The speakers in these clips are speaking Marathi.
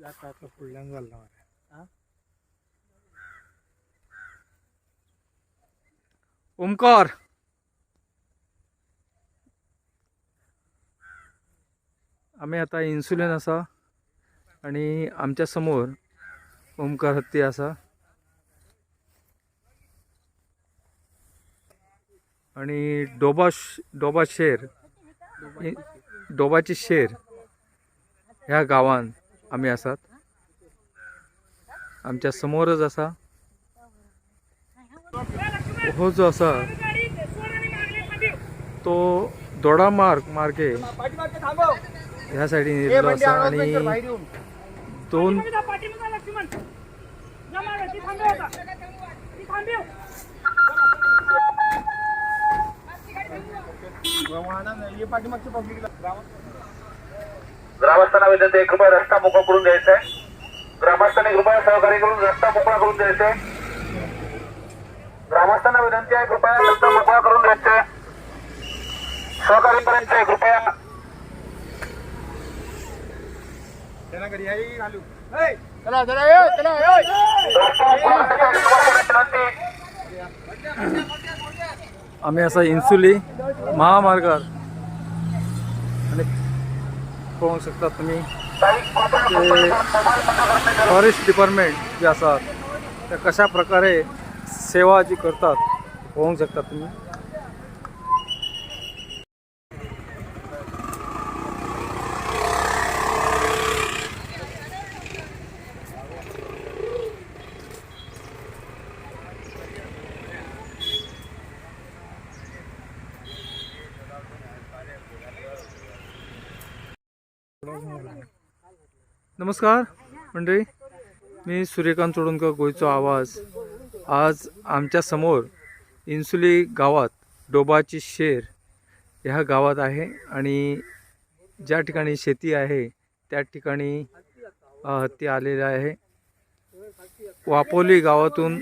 आता फुडल्यान झाला ओमकार आम्ही आता इन्सुलिन असा आणि आमच्या समोर ओमकार हत्ती असा आणि डोबा शेर डोबाची शेर ह्या गावान आम्ही असतात. आमच्या समोरच असा हो जो असा तो दोडा मार्गे ह्या साईडीन येयल्लो असा आणि दोन ग्रामस्थांना विनंती आहे, कृपया रस्ता मोकळा करून द्यायचा आहे. ग्रामस्थांनी कृपया सहकार्य करून रस्ता मोकळा करून द्यायचा आहे. ग्रामस्थांना विनंती आहे, कृपया रस्ता मोकळा करून द्यायचा आहे. सहकार्य करायचं आहे कृपया. आम्ही असा इन्सुली महामार्गावर आणि पाहू शकता तुम्ही ते फॉरेस्ट डिपार्टमेंट जे असतात ते कशा प्रकारे सेवा जी करतात पाहू शकता तुम्ही. नमस्कार मंडळी, मी सूर्यकांत चोडणकर, गोयचो आवाज. आज आमच्या समोर इन्सुली गावात डोबाची शेर ह्या गावात आहे आणि ज्या ठिकाणी शेती आहे त्या ठिकाणी हत्ती आलेला आहे. वापोली गावातून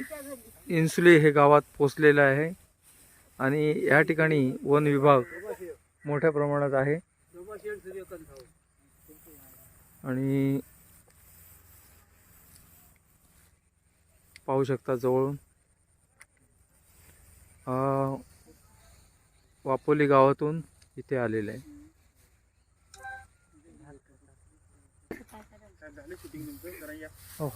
इन्सुली हे गावात पोचलेलं आहे आणि या ठिकाणी वन विभाग मोठ्या प्रमाणात आहे आणि पाहू शकता जवळून वापोली गावातून इथे आलेले आहे. हो.